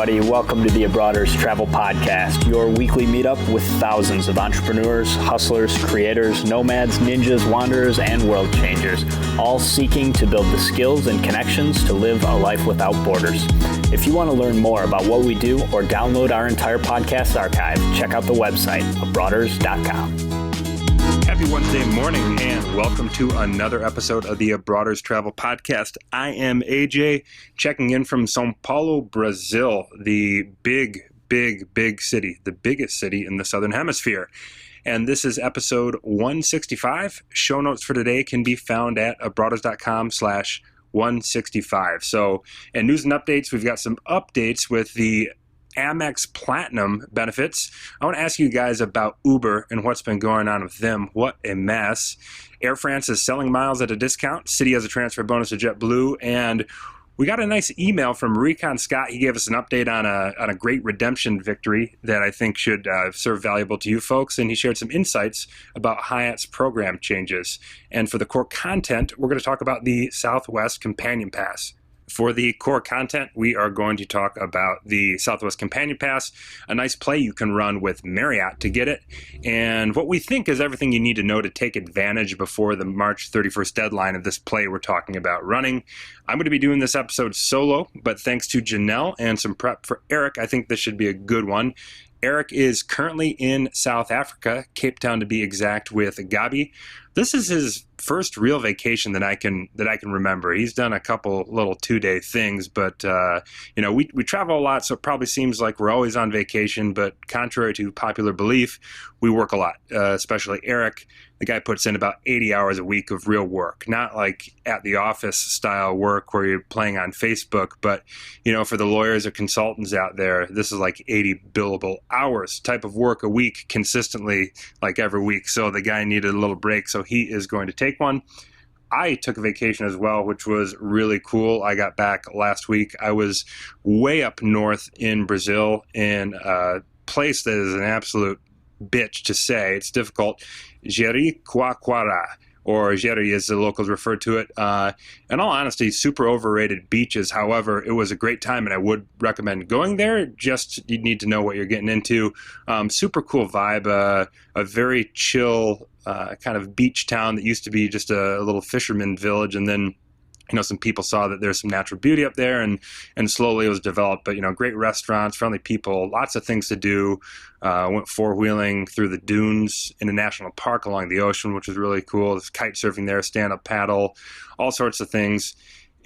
everybody. Welcome to the Abroaders Travel Podcast, your weekly meetup with thousands of entrepreneurs, hustlers, creators, nomads, ninjas, wanderers, and world changers, all seeking to build the skills and connections to live a life without borders. If you want to learn more about what we do or download our entire podcast archive, check out the website, abroaders.com. Happy Wednesday morning and welcome to another episode of the Abroaders Travel Podcast. I am AJ, checking in from São Paulo, Brazil, the big city, the biggest city in the Southern Hemisphere. And this is episode 165. Show notes for today can be found at abroaders.com/165. So, in news and updates, we've got some updates with the Amex Platinum benefits. I want to ask you guys about Uber and what's been going on with them. What a mess. Air France is selling miles at a discount. Citi has a transfer bonus to JetBlue. And we got a nice email from Recon Scott. He gave us an update on a great redemption victory that I think should serve valuable to you folks. And he shared some insights about Hyatt's program changes. And for the core content, we're going to talk about the Southwest Companion Pass. For the core content, we are going to talk about the Southwest Companion Pass, a nice play you can run with Marriott to get it, and what we think is everything you need to know to take advantage before the March 31st deadline of this play we're talking about running. I'm going to be doing this episode solo, but thanks to Janelle and some prep for Eric, I think this should be a good one. Eric is currently in South Africa, Cape Town to be exact, with Gabi. This is his first real vacation that I can remember. He's done a couple little 2-day things, but we travel a lot, so it probably seems like we're always on vacation. But contrary to popular belief, we work a lot, especially Eric. The guy puts in about 80 hours a week of real work, not like at the office style work where you're playing on Facebook, but for the lawyers or consultants out there, this is like 80 billable hours type of work a week consistently, like every week. So the guy needed a little break, so he is going to take one. I took a vacation as well, which was really cool. I got back last week. I was way up north in Brazil in a place that is an absolute bitch to say. It's difficult. Jericoacoara, or Jeri as the locals refer to it. In all honesty, super overrated beaches. However, it was a great time and I would recommend going there. Just you need to know what you're getting into. Super cool vibe, a very chill kind of beach town that used to be just a little fisherman village, and then some people saw that there's some natural beauty up there, and slowly it was developed. But great restaurants, friendly people, lots of things to do. Went four-wheeling through the dunes in a national park along the ocean, which was really cool. There's kite surfing there, stand-up paddle, all sorts of things.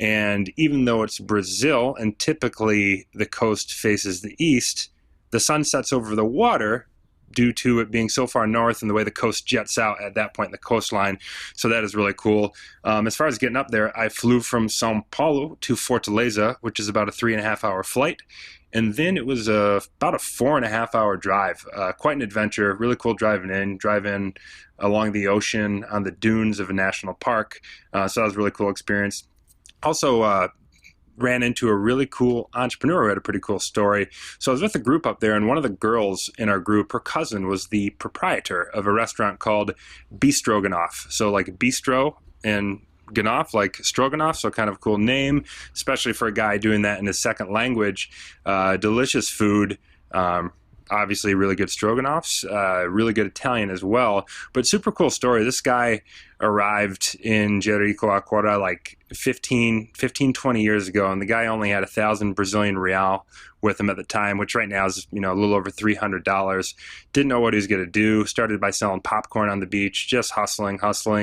And even though it's Brazil and typically the coast faces the east, the sun sets over the water due to it being so far north and the way the coast jets out at that point in the coastline. So that is really cool. As far as getting up there, I flew from São Paulo to Fortaleza, which is about a 3.5-hour flight. And then it was about a 4.5-hour drive. Quite an adventure, really cool driving in along the ocean on the dunes of a national park. So that was a really cool experience. Also, ran into a really cool entrepreneur who had a pretty cool story. So I was with a group up there, and one of the girls in our group, her cousin was the proprietor of a restaurant called Bistroganov. So like bistro and Ganoff, like stroganoff, so kind of a cool name, especially for a guy doing that in his second language. Delicious food. Obviously really good stroganoffs, really good Italian as well, but super cool story. This guy arrived in Jericoacoara like 20 years ago, and the guy only had 1,000 Brazilian real with him at the time, which right now is, a little over $300. Didn't know what he was going to do. Started by selling popcorn on the beach, just hustling,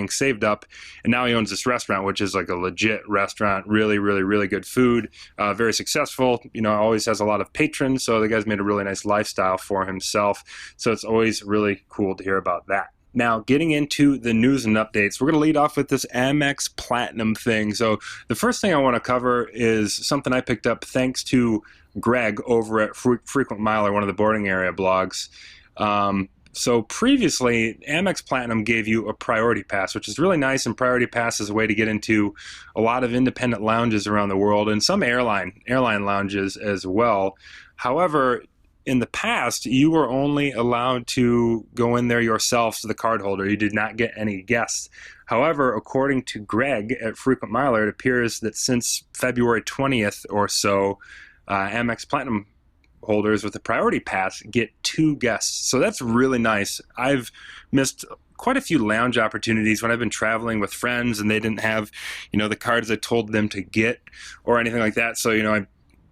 saved up. And now he owns this restaurant, which is like a legit restaurant. Really, really, really good food. Very successful. Always has a lot of patrons. So the guy's made a really nice lifestyle for himself. So it's always really cool to hear about that. Now, getting into the news and updates, we're going to lead off with this Amex Platinum thing. So the first thing I want to cover is something I picked up thanks to Greg over at Frequent Miler, one of the boarding area blogs. So previously, Amex Platinum gave you a priority pass, which is really nice, and priority pass is a way to get into a lot of independent lounges around the world and some airline lounges as well. However, in the past, you were only allowed to go in there yourself as the cardholder. You did not get any guests. However, according to Greg at Frequent Miler, it appears that since February 20th or so, Amex Platinum holders with the priority pass get 2 guests. So that's really nice. I've missed quite a few lounge opportunities when I've been traveling with friends and they didn't have, the cards I told them to get or anything like that. So, I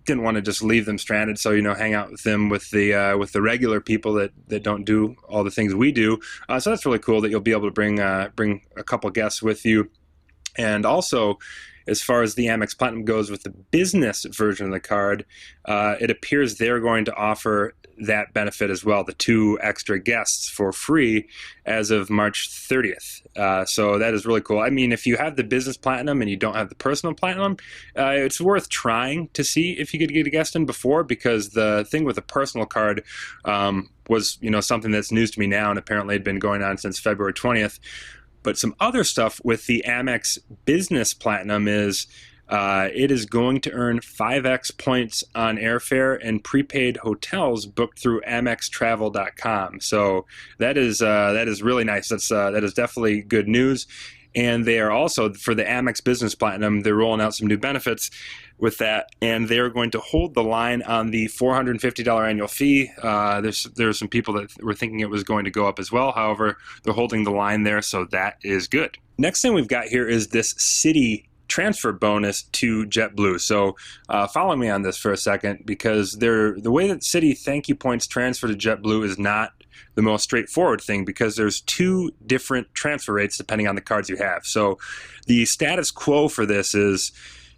didn't want to just leave them stranded. So, hang out with them with the regular people that don't do all the things we do. So that's really cool that you'll be able to bring a couple guests with you. And also, as far as the Amex Platinum goes with the business version of the card, it appears they're going to offer that benefit as well, the 2 extra guests for free as of March 30th. So that is really cool. I mean, if you have the business platinum and you don't have the personal platinum, it's worth trying to see if you could get a guest in before, because the thing with the personal card was, something that's news to me now and apparently had been going on since February 20th. But some other stuff with the Amex Business Platinum is it is going to earn 5x points on airfare and prepaid hotels booked through AmexTravel.com. So that is really nice. That is definitely good news. And they are also, for the Amex Business Platinum, they're rolling out some new benefits with that, and they're going to hold the line on the $450 annual fee. There are some people that were thinking it was going to go up as well. However, they're holding the line there, so that is good. Next thing we've got here is this Citi transfer bonus to JetBlue. So follow me on this for a second, because the way that Citi thank you points transfer to JetBlue is not the most straightforward thing, because there's 2 different transfer rates depending on the cards you have. So the status quo for this is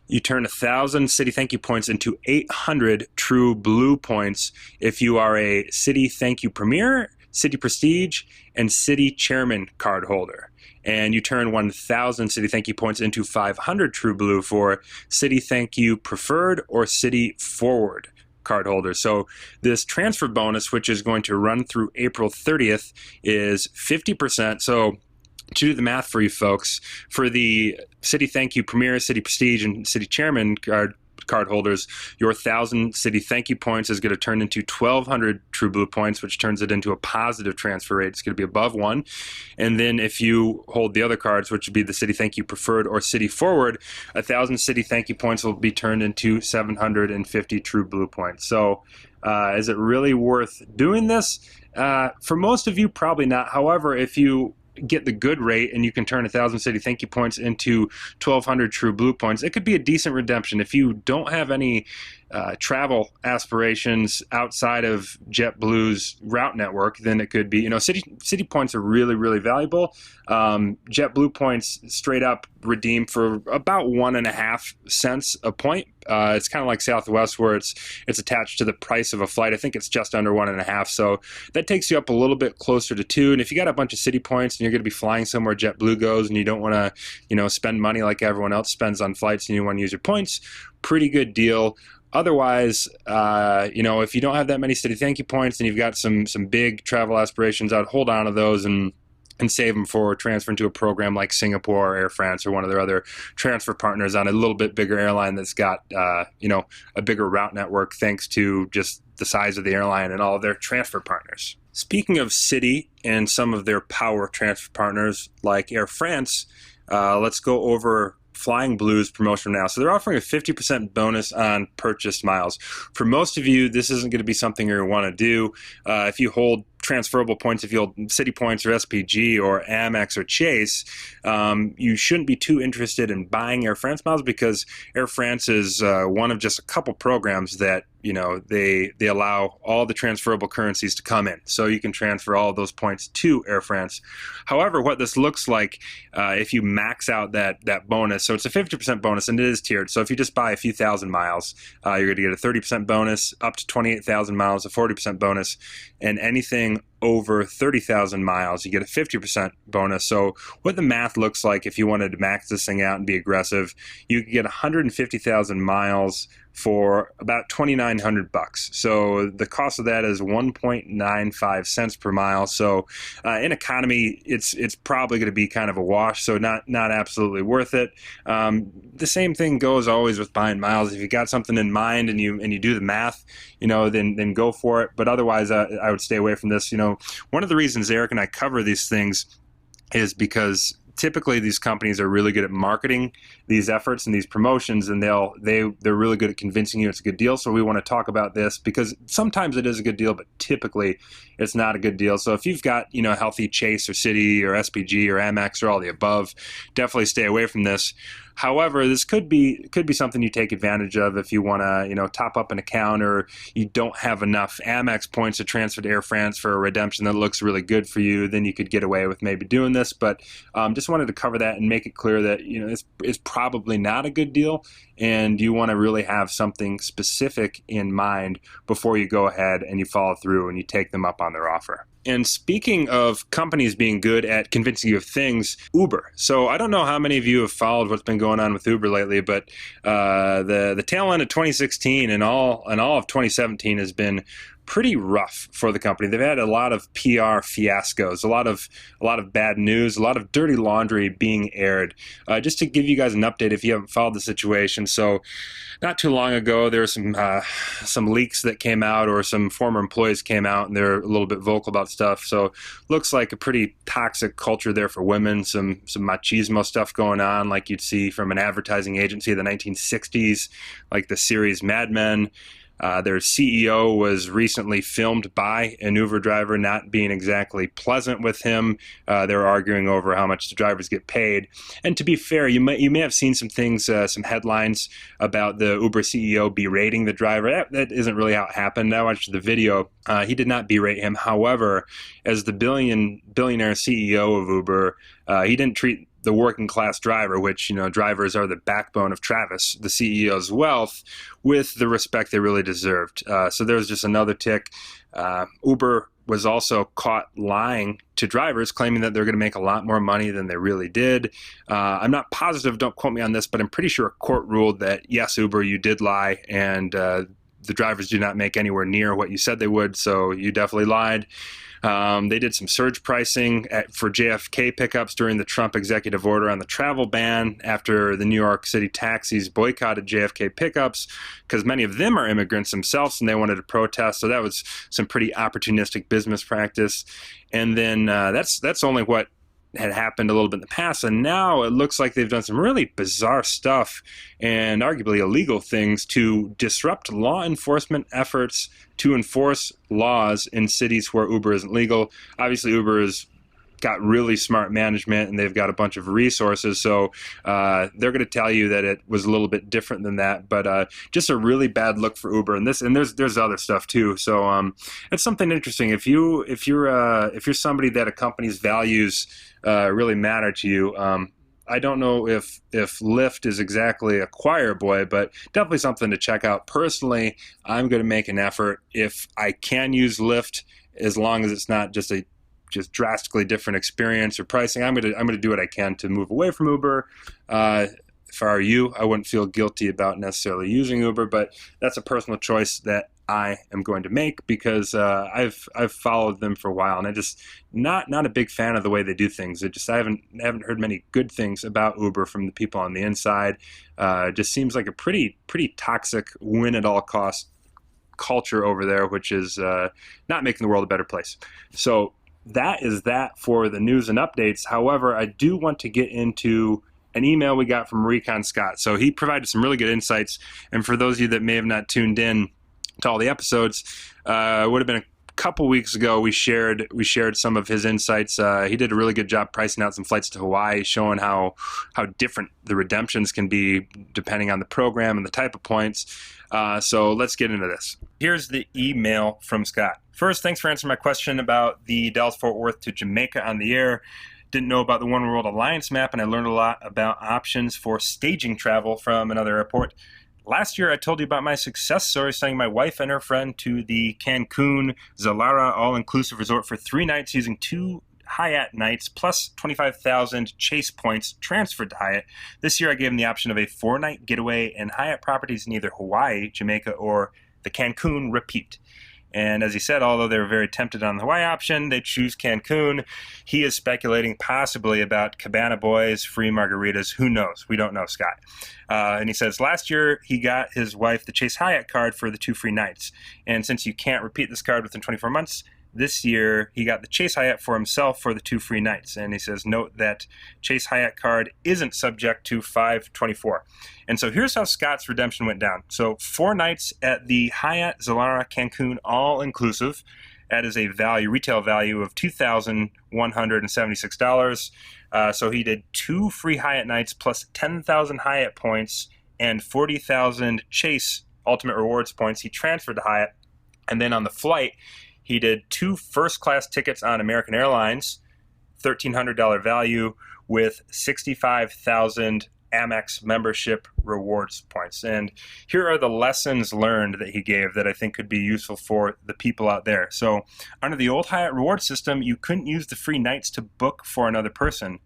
you turn 1,000 Citi Thank You points into 800 True Blue points if you are a Citi Thank You Premier, Citi Prestige, and Citi Chairman card holder. And you turn 1,000 Citi Thank You points into 500 True Blue for Citi Thank You Preferred or Citi Forward card holders. So this transfer bonus, which is going to run through April 30th, is 50%. So to do the math for you folks, for the Citi Thank You Premier, Citi Prestige, and Citi Chairman card holders, your 1,000 Citi Thank You points is going to turn into 1,200 True Blue points, which turns it into a positive transfer rate. It's going to be above 1. And then if you hold the other cards, which would be the Citi Thank You Preferred or Citi Forward, 1,000 Citi Thank You points will be turned into 750 True Blue points. So is it really worth doing this? For most of you, probably not. However, if you get the good rate and you can turn 1,000 Citi Thank You points into 1,200 True Blue points, it could be a decent redemption. If you don't have any travel aspirations outside of JetBlue's route network, then it could be, Citi points are really, really valuable. JetBlue points straight up redeem for about 1.5 cents a point. It's kind of like Southwest, where it's attached to the price of a flight. I think it's just under 1.5. So that takes you up a little bit closer to 2. And if you got a bunch of Citi points and you're going to be flying somewhere JetBlue goes, and you don't want to, spend money like everyone else spends on flights, and you want to use your points, pretty good deal. Otherwise, if you don't have that many Citi Thank You points and you've got some big travel aspirations, I'd hold on to those and save them for transferring to a program like Singapore or Air France or one of their other transfer partners on a little bit bigger airline that's got, a bigger route network, thanks to just the size of the airline and all of their transfer partners. Speaking of Citi and some of their power transfer partners like Air France, let's go over Flying Blue's promotion now. So they're offering a 50% bonus on purchased miles. For most of you, this isn't going to be something you're going to want to do. If you hold transferable points, if you hold Citi points or SPG or Amex or Chase, you shouldn't be too interested in buying Air France miles, because Air France is one of just a couple programs that they allow all the transferable currencies to come in, so you can transfer all of those points to Air France. However, what this looks like, if you max out that bonus, so it's a 50% bonus and it is tiered. So if you just buy a few thousand miles, you're going to get a 30% bonus. Up to 28,000 miles, a 40% bonus, and anything over 30,000 miles, you get a 50% bonus. So what the math looks like, if you wanted to max this thing out and be aggressive, you could get 150,000 miles for about $2,900. So the cost of that is 1.95 cents per mile. So in economy, it's probably going to be kind of a wash. So not absolutely worth it. The same thing goes always with buying miles. If you got something in mind and you do the math, then go for it. But otherwise, I would stay away from this. One of the reasons Eric and I cover these things is because typically these companies are really good at marketing these efforts and these promotions, and they're really good at convincing you it's a good deal. So we want to talk about this because sometimes it is a good deal, but typically it's not a good deal. So if you've got, a healthy Chase or Citi or SPG or Amex or all the above, definitely stay away from this. However, this could be something you take advantage of if you want to, top up an account, or you don't have enough Amex points to transfer to Air France for a redemption that looks really good for you. Then you could get away with maybe doing this. But just wanted to cover that and make it clear that it's probably not a good deal, and you want to really have something specific in mind before you go ahead and you follow through and you take them up on their offer. And speaking of companies being good at convincing you of things, Uber. So I don't know how many of you have followed what's been going on with Uber lately, but the tail end of 2016 and all of 2017 has been pretty rough for the company. They've had a lot of PR fiascos, a lot of bad news, a lot of dirty laundry being aired. Just to give you guys an update if you haven't followed the situation. So not too long ago, there were some leaks that came out, or some former employees came out, and they're a little bit vocal about stuff. So looks like a pretty toxic culture there for women, some machismo stuff going on, like you'd see from an advertising agency of the 1960s, like the series Mad Men. Their CEO was recently filmed by an Uber driver not being exactly pleasant with him. They were arguing over how much the drivers get paid. And to be fair, you may have seen some things, some headlines about the Uber CEO berating the driver. That isn't really how it happened. I watched the video. He did not berate him. However, as the billionaire CEO of Uber, he didn't treat the working class driver, which, drivers are the backbone of Travis, the CEO's wealth, with the respect they really deserved. So there was just another tick. Uber was also caught lying to drivers, claiming that they're going to make a lot more money than they really did. I'm not positive, don't quote me on this, but I'm pretty sure a court ruled that, yes, Uber, you did lie, and the drivers do not make anywhere near what you said they would, so you definitely lied. They did some surge pricing for JFK pickups during the Trump executive order on the travel ban after the New York City taxis boycotted JFK pickups because many of them are immigrants themselves and they wanted to protest. So that was some pretty opportunistic business practice. And then that's only what had happened a little bit in the past, and now it looks like they've done some really bizarre stuff and arguably illegal things to disrupt law enforcement efforts to enforce laws in cities where Uber isn't legal. Obviously, Uber has got really smart management and they've got a bunch of resources, so they're going to tell you that it was a little bit different than that, but just a really bad look for Uber. And there's other stuff too. So it's something interesting. If you're somebody that a company's values really matter to you. I don't know if Lyft is exactly a choir boy, but definitely something to check out. Personally, I'm going to make an effort if I can use Lyft, as long as it's not just drastically different experience or pricing. I'm going to do what I can to move away from Uber. If I were you, I wouldn't feel guilty about necessarily using Uber, but that's a personal choice that I am going to make because I've followed them for a while, and I just not a big fan of the way they do things. I haven't heard many good things about Uber from the people on the inside. It just seems like a pretty toxic win at all costs culture over there, which is not making the world a better place. So that is that for the news and updates. However, I do want to get into an email we got from Recon Scott. So he provided some really good insights, and for those of you that may have not tuned in to all the episodes, it would have been a couple weeks ago we shared some of his insights. He did a really good job pricing out some flights to Hawaii, showing how different the redemptions can be depending on the program and the type of points. So let's get into this. Here's the email from Scott. First, thanks for answering my question about the Dallas-Fort Worth to Jamaica on the air. Didn't know about the One World Alliance map, and I learned a lot about options for staging travel from another airport. Last year, I told you about my success story sending my wife and her friend to the Cancun Zilara all-inclusive resort for 3 nights using 2 Hyatt nights plus 25,000 Chase points transferred to Hyatt. This year, I gave them the option of a 4-night getaway in Hyatt properties in either Hawaii, Jamaica, or the Cancun repeat. And as he said, although they were very tempted on the Hawaii option, they choose Cancun. He is speculating possibly about Cabana Boys, free margaritas. Who knows? We don't know, Scott. And he says, last year he got his wife the Chase Hyatt card for the 2 free nights. And since you can't repeat this card within 24 months, this year he got the Chase Hyatt for himself for the 2 free nights. And he says, note that Chase Hyatt card isn't subject to 524. And so here's how Scott's redemption went down. So 4 nights at the Hyatt Zilara Cancun all-inclusive. That is a retail value of $2,176. So he did 2 free Hyatt nights plus 10,000 Hyatt points and 40,000 Chase Ultimate Rewards points. He transferred to Hyatt. And then on the flight, he did 2 first-class tickets on American Airlines, $1,300 value with 65,000 Amex membership rewards points. And here are the lessons learned that he gave that I think could be useful for the people out there. So under the old Hyatt reward system, you couldn't use the free nights to book for another person.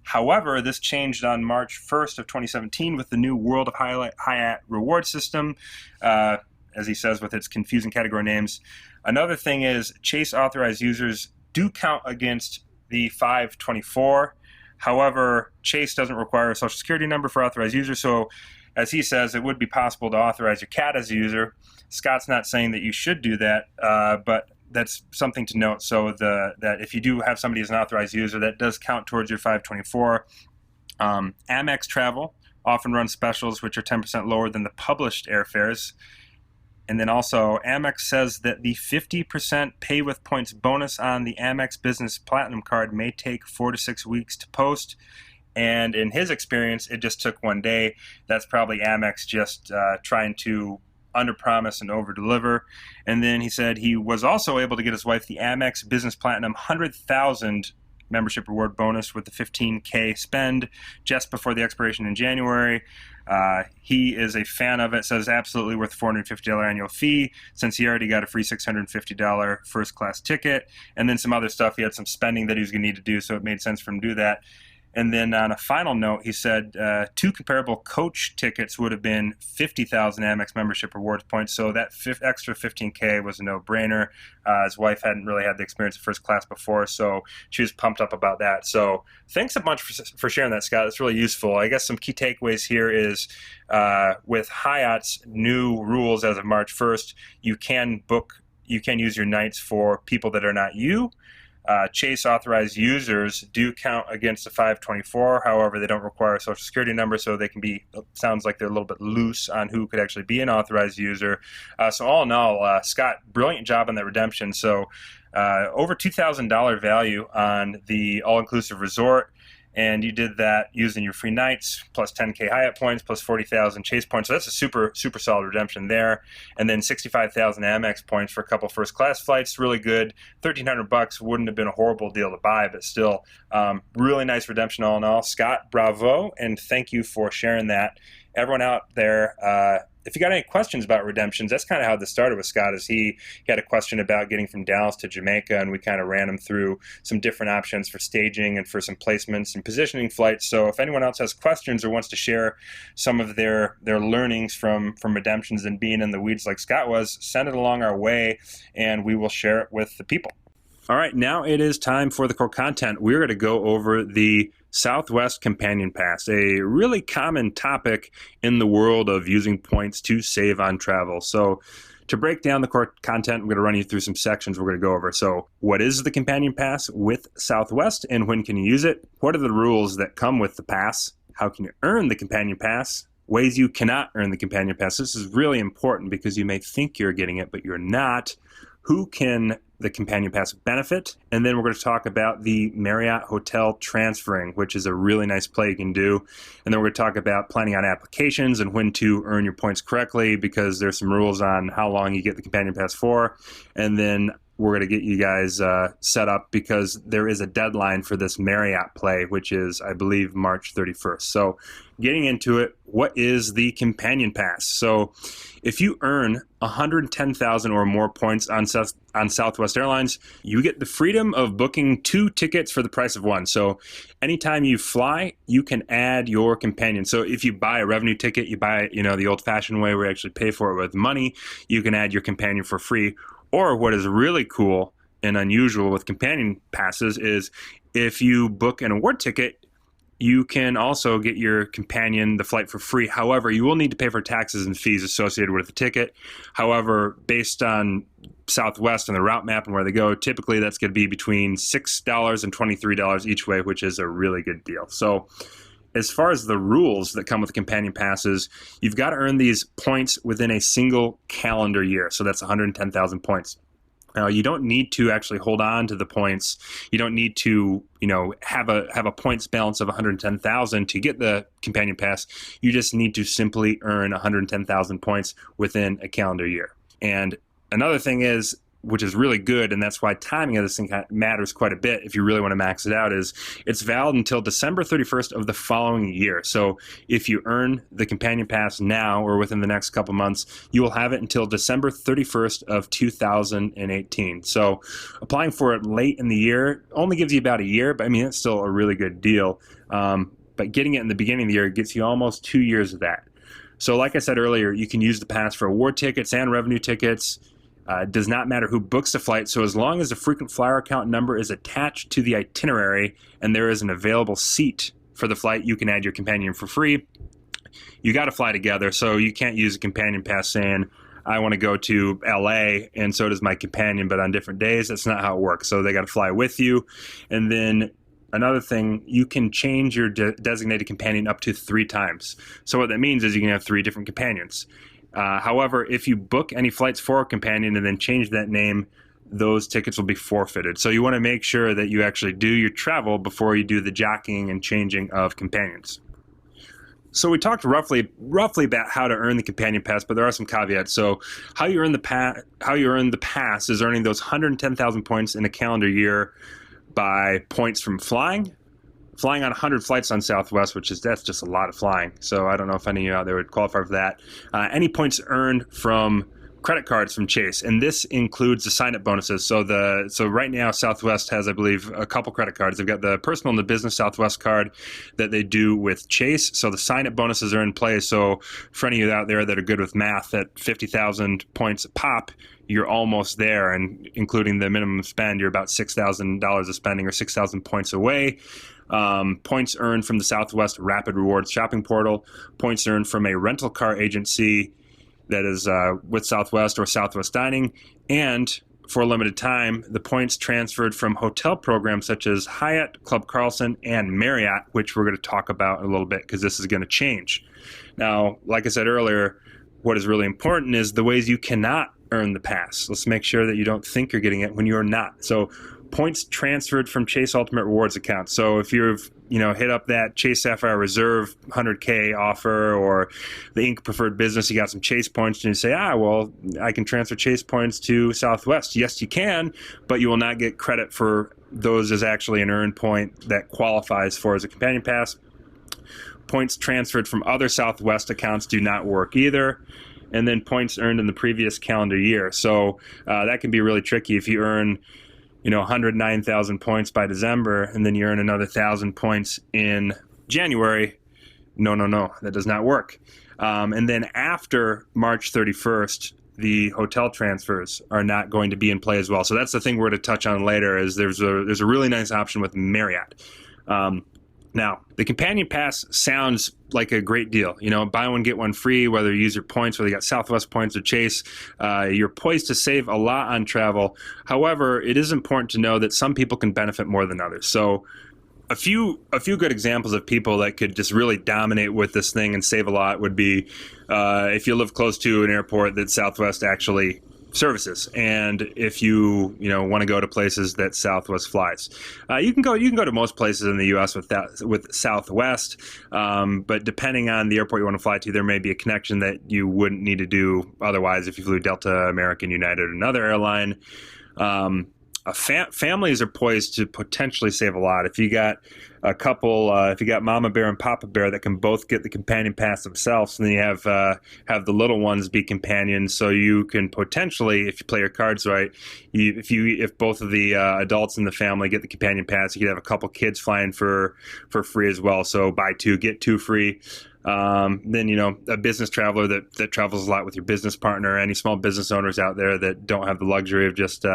However, this changed on March 1st of 2017 with the new World of Hyatt reward system, as he says, with its confusing category names. Another thing is Chase authorized users do count against the 524. However, Chase doesn't require a social security number for authorized users, so as he says, it would be possible to authorize your cat as a user. Scott's not saying that you should do that, but that's something to note. So that if you do have somebody as an authorized user, that does count towards your 524. Amex Travel often runs specials which are 10% lower than the published airfares. And then also, Amex says that the 50% pay with points bonus on the Amex Business Platinum card may take 4 to 6 weeks to post. And in his experience, it just took 1 day. That's probably Amex just trying to underpromise and overdeliver. And then he said he was also able to get his wife the Amex Business Platinum 100,000 membership reward bonus with the $15K spend just before the expiration in January. He is a fan of it, says absolutely worth $450 annual fee since he already got a free $650 first class ticket. And then some other stuff. He had some spending that he was going to need to do, so it made sense for him to do that. And then on a final note, he said 2 comparable coach tickets would have been 50,000 Amex membership rewards points. So that extra $15K was a no-brainer. His wife hadn't really had the experience of first class before, so she was pumped up about that. So thanks a bunch for sharing that, Scott. That's really useful. I guess some key takeaways here is with Hyatt's new rules as of March 1st, you can use your nights for people that are not you. Chase authorized users do count against the 524. However, they don't require a social security number, so they can be, sounds like they're a little bit loose on who could actually be an authorized user. So all in all, Scott, brilliant job on that redemption. So over $2,000 value on the all-inclusive resort. And you did that using your free nights plus 10K Hyatt points plus 40,000 Chase points. So that's a super, super solid redemption there. And then 65,000 Amex points for a couple first class flights. Really good. $1,300 wouldn't have been a horrible deal to buy, but still really nice redemption all in all. Scott, bravo. And thank you for sharing that. Everyone out there, if you got any questions about redemptions, that's kind of how this started with Scott. Is he had a question about getting from Dallas to Jamaica, and we kind of ran him through some different options for staging and for some placements and positioning flights. So if anyone else has questions or wants to share some of their learnings from redemptions and being in the weeds like Scott was, send it along our way, and we will share it with the people. All right, now it is time for the core content. We're going to go over the Southwest Companion Pass, a really common topic in the world of using points to save on travel. So to break down the core content, I'm going to run you through some sections we're going to go over. So what is the Companion Pass with Southwest, and when can you use it? What are the rules that come with the pass? How can you earn the Companion Pass? Ways you cannot earn the Companion Pass. This is really important because you may think you're getting it, but you're not. Who can the Companion Pass benefit? And then we're going to talk about the Marriott Hotel transferring, which is a really nice play you can do. And then we're going to talk about planning on applications and when to earn your points correctly, because there's some rules on how long you get the Companion Pass for. And then we're going to get you guys set up because there is a deadline for this Marriott play, which is, I believe, March 31st. So getting into it, what is the Companion Pass? So if you earn 110,000 or more points on Southwest Airlines, you get the freedom of booking 2 tickets for the price of 1. So anytime you fly, you can add your companion. So if you buy a revenue ticket, you buy it, the old-fashioned way where you actually pay for it with money, you can add your companion for free. Or what is really cool and unusual with companion passes is if you book an award ticket, you can also get your companion the flight for free. However, you will need to pay for taxes and fees associated with the ticket. However, based on Southwest and the route map and where they go, typically that's going to be between $6 and $23 each way, which is a really good deal. So as far as the rules that come with the companion passes, you've got to earn these points within a single calendar year. So that's 110,000 points. Now, you don't need to actually hold on to the points. You don't need to, have a points balance of 110,000 to get the companion pass. You just need to simply earn 110,000 points within a calendar year. And another thing is, which is really good, and that's why timing of this thing matters quite a bit if you really want to max it out, is it's valid until December 31st of the following year. So if you earn the companion pass now or within the next couple months, you will have it until December 31st of 2018. So applying for it late in the year only gives you about a year, but I mean, it's still a really good deal. But getting it in the beginning of the year gets you almost 2 years of that. So like I said earlier, you can use the pass for award tickets and revenue tickets. It does not matter who books the flight, so as long as the frequent flyer account number is attached to the itinerary and there is an available seat for the flight, you can add your companion for free. You got to fly together, so you can't use a companion pass saying, I want to go to LA and so does my companion, but on different days. That's not how it works. So they got to fly with you. And then another thing, you can change your designated companion up to 3 times. So what that means is you can have 3 different companions. However, if you book any flights for a companion and then change that name, those tickets will be forfeited. So you want to make sure that you actually do your travel before you do the jockeying and changing of companions. So we talked roughly about how to earn the companion pass, but there are some caveats. So how you earn the pass is earning those 110,000 points in a calendar year by points from flying on 100 flights on Southwest, that's just a lot of flying. So I don't know if any of you out there would qualify for that. Any points earned from credit cards from Chase, and this includes the sign-up bonuses. So right now Southwest has, I believe, a couple credit cards. They've got the personal and the business Southwest card that they do with Chase. So the sign-up bonuses are in place. So for any of you out there that are good with math, at 50,000 points a pop, you're almost there, and including the minimum spend, you're about $6,000 of spending or 6,000 points away. Points earned from the Southwest Rapid Rewards shopping portal, points earned from a rental car agency that is with Southwest or Southwest Dining, and for a limited time, the points transferred from hotel programs such as Hyatt, Club Carlson, and Marriott, which we're going to talk about in a little bit because this is going to change. Now, like I said earlier, what is really important is the ways you cannot earn the pass. Let's make sure that you don't think you're getting it when you're not. So points transferred from Chase Ultimate Rewards account. So if you've hit up that Chase Sapphire Reserve 100K offer or the Inc. Preferred Business, you got some Chase points and you say, well, I can transfer Chase points to Southwest. Yes, you can, but you will not get credit for those as actually an earned point that qualifies for as a companion pass. Points transferred from other Southwest accounts do not work either. And then points earned in the previous calendar year. So that can be really tricky if you earn 109,000 points by December, and then you earn another 1,000 points in January. No, that does not work. And then after March 31st, the hotel transfers are not going to be in play as well. So that's the thing we're going to touch on later. Is there's a really nice option with Marriott. Now, the companion pass sounds like a great deal. Buy one, get one free, whether you use your points, whether you got Southwest points or Chase. You're poised to save a lot on travel. However, it is important to know that some people can benefit more than others. So a few good examples of people that could just really dominate with this thing and save a lot would be if you live close to an airport that Southwest actually services, and if you want to go to places that Southwest flies, you can go to most places in the U.S. with Southwest, but depending on the airport you want to fly to, there may be a connection that you wouldn't need to do otherwise if you flew Delta, American, United, or another airline. Families are poised to potentially save a lot. If you got a couple, if you got Mama Bear and Papa Bear that can both get the companion pass themselves, and then you have the little ones be companions, so you can potentially, if you play your cards right, if both of the adults in the family get the companion pass, you could have a couple kids flying for free as well. So buy 2, get 2 free. Then, a business traveler that travels a lot with your business partner, any small business owners out there that don't have the luxury of just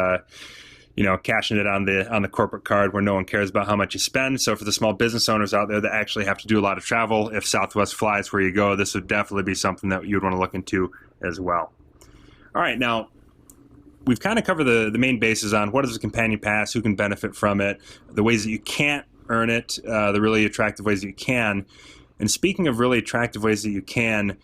cashing it on the corporate card where no one cares about how much you spend. So for the small business owners out there that actually have to do a lot of travel, if Southwest flies where you go, this would definitely be something that you'd want to look into as well. All right, now we've kind of covered the main bases on what is a companion pass, who can benefit from it, the ways that you can't earn it, the really attractive ways that you can. And speaking of really attractive ways that you can,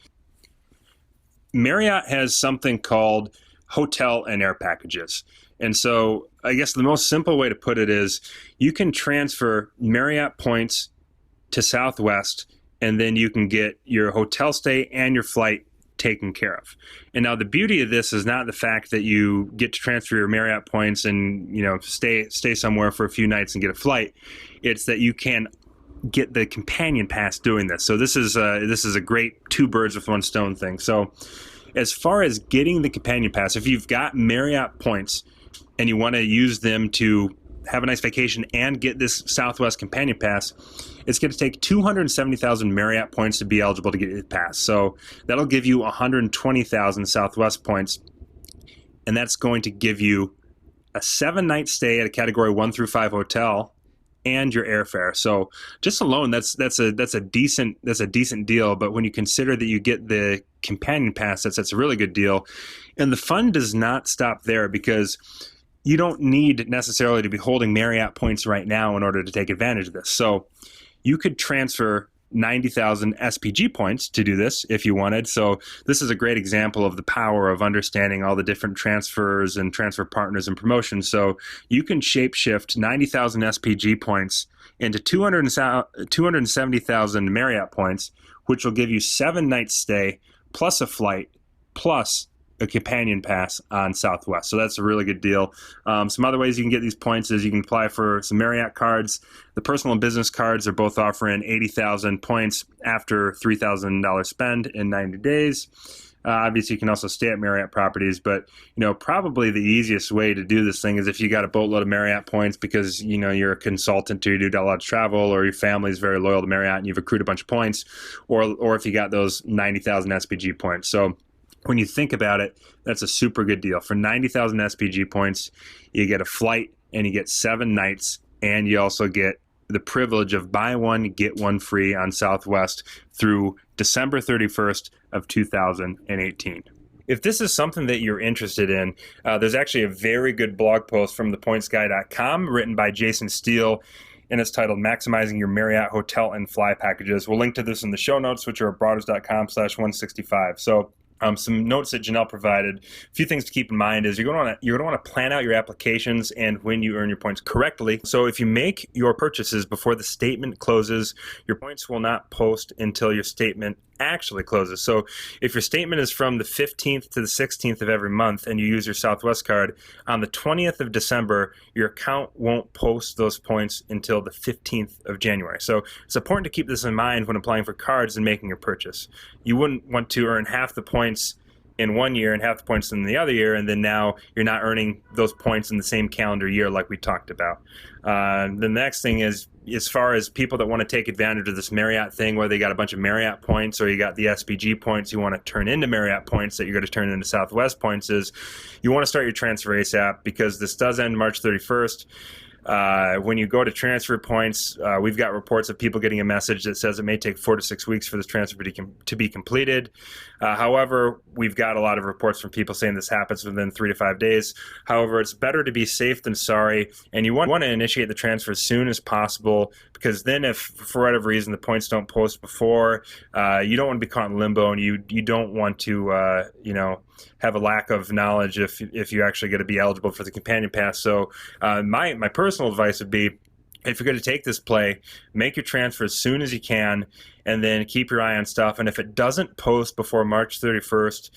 Marriott has something called hotel and air packages. And so I guess the most simple way to put it is you can transfer Marriott points to Southwest, and then you can get your hotel stay and your flight taken care of. And now the beauty of this is not the fact that you get to transfer your Marriott points and stay somewhere for a few nights and get a flight. It's that you can get the companion pass doing this. So this is a great two birds with one stone thing. So as far as getting the companion pass, if you've got Marriott points and you want to use them to have a nice vacation and get this Southwest companion pass, it's going to take 270,000 Marriott points to be eligible to get the pass. So that'll give you 120,000 Southwest points, and that's going to give you a 7-night stay at a Category 1 through 5 hotel and your airfare. So just alone, that's a decent deal. But when you consider that you get the companion pass, that's a really good deal. And the fun does not stop there, because you don't need necessarily to be holding Marriott points right now in order to take advantage of this. So you could transfer 90,000 SPG points to do this if you wanted. So this is a great example of the power of understanding all the different transfers and transfer partners and promotions. So you can shapeshift 90,000 SPG points into 270,000 Marriott points, which will give you 7 nights stay plus a flight plus a companion pass on Southwest. So that's a really good deal. Some other ways you can get these points is you can apply for some Marriott cards. The personal and business cards are both offering 80,000 points after $3,000 spend in 90 days. Obviously, you can also stay at Marriott properties, but probably the easiest way to do this thing is if you got a boatload of Marriott points because you're a consultant or you do a lot of travel, or your family is very loyal to Marriott and you've accrued a bunch of points, or if you got those 90,000 SPG points. So when you think about it, that's a super good deal. For 90,000 SPG points, you get a flight and you get 7 nights, and you also get the privilege of buy one, get one free on Southwest through December 31st of 2018. If this is something that you're interested in, there's actually a very good blog post from thepointsguy.com written by Jason Steele, and it's titled Maximizing Your Marriott Hotel and Fly Packages. We'll link to this in the show notes, which are at broaders.com/165. So some notes that Janelle provided. A few things to keep in mind is you're going to want to plan out your applications and when you earn your points correctly. So if you make your purchases before the statement closes, your points will not post until your statement actually closes. So if your statement is from the 15th to the 16th of every month and you use your Southwest card, on the 20th of December, your account won't post those points until the 15th of January. So it's important to keep this in mind when applying for cards and making your purchase. You wouldn't want to earn half the points in one year and half the points in the other year, and then now you're not earning those points in the same calendar year like we talked about. The next thing is, as far as people that want to take advantage of this Marriott thing, whether they got a bunch of Marriott points or you got the SPG points you want to turn into Marriott points that you're going to turn into Southwest points, is you want to start your transfer ASAP, because this does end March 31st. When you go to transfer points, we've got reports of people getting a message that says it may take 4 to 6 weeks for this transfer to be completed. However, we've got a lot of reports from people saying this happens within 3 to 5 days. However, it's better to be safe than sorry, and you want to initiate the transfer as soon as possible, because then if for whatever reason the points don't post before, you don't want to be caught in limbo, and you don't want to have a lack of knowledge if you're actually going to be eligible for the companion pass. So my personal advice would be, if you're going to take this play, make your transfer as soon as you can, and then keep your eye on stuff. And if it doesn't post before March 31st,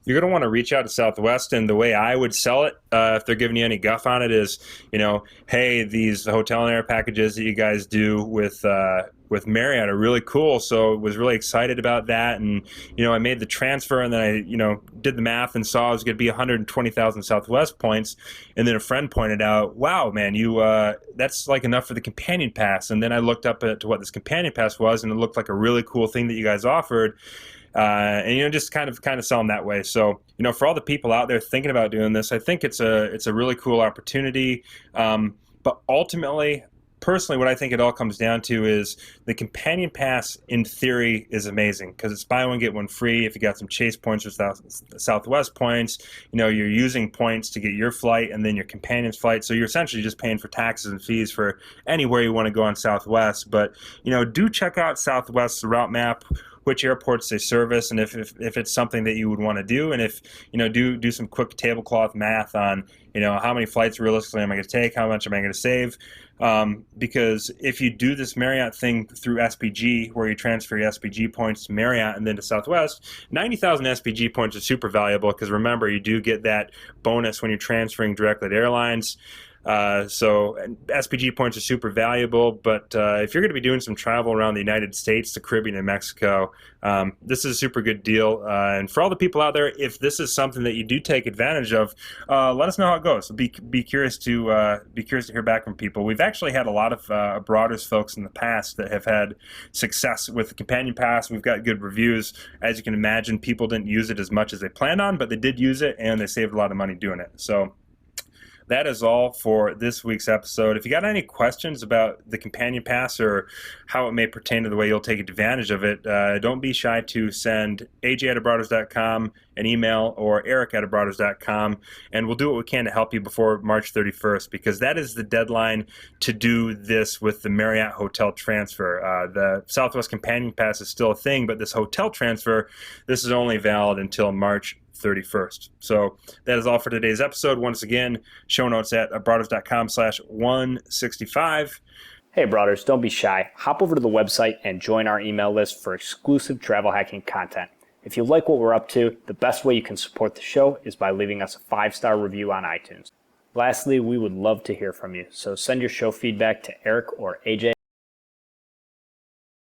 you're going to want to reach out to Southwest. And the way I would sell it, if they're giving you any guff on it, is, hey, these hotel and air packages that you guys do with Marriott are really cool. So I was really excited about that. And, I made the transfer, and then I, did the math and saw it was going to be 120,000 Southwest points. And then a friend pointed out, wow, man, that's like enough for the companion pass. And then I looked up to what this companion pass was, and it looked like a really cool thing that you guys offered. and just kind of sell them that way. So for all the people out there thinking about doing this, I think it's a really cool opportunity. But ultimately, personally, what I think it all comes down to is the Companion Pass, in theory, is amazing because it's buy one, get one free. If you got some Chase points or Southwest points, you're using points to get your flight and then your companion's flight. So you're essentially just paying for taxes and fees for anywhere you want to go on Southwest. But, do check out Southwest's route map, which airports they service, and if it's something that you would want to do, and if do some quick tablecloth math on how many flights realistically am I going to take, how much am I going to save, because if you do this Marriott thing through SPG, where you transfer your SPG points to Marriott and then to Southwest, 90,000 SPG points are super valuable because remember, you do get that bonus when you're transferring directly to airlines. So SPG points are super valuable, but if you're going to be doing some travel around the United States, the Caribbean, and Mexico, this is a super good deal. And for all the people out there, if this is something that you do take advantage of, let us know how it goes. Be curious to hear back from people. We've actually had a lot of Broaders folks in the past that have had success with the Companion Pass. We've got good reviews. As you can imagine, people didn't use it as much as they planned on, but they did use it, and they saved a lot of money doing it. So that is all for this week's episode. If you got any questions about the Companion Pass or how it may pertain to the way you'll take advantage of it, don't be shy to send aj@abroaders.com an email or eric@abroaders.com, and we'll do what we can to help you before March 31st, because that is the deadline to do this with the Marriott hotel transfer. The Southwest Companion Pass is still a thing, but this hotel transfer, this is only valid until March 31st. So that is all for today's episode. Once again, show notes at abroaders.com/165. Hey, Broaders, don't be shy. Hop over to the website and join our email list for exclusive travel hacking content. If you like what we're up to, the best way you can support the show is by leaving us a 5-star review on iTunes. Lastly, we would love to hear from you, so send your show feedback to Eric or AJ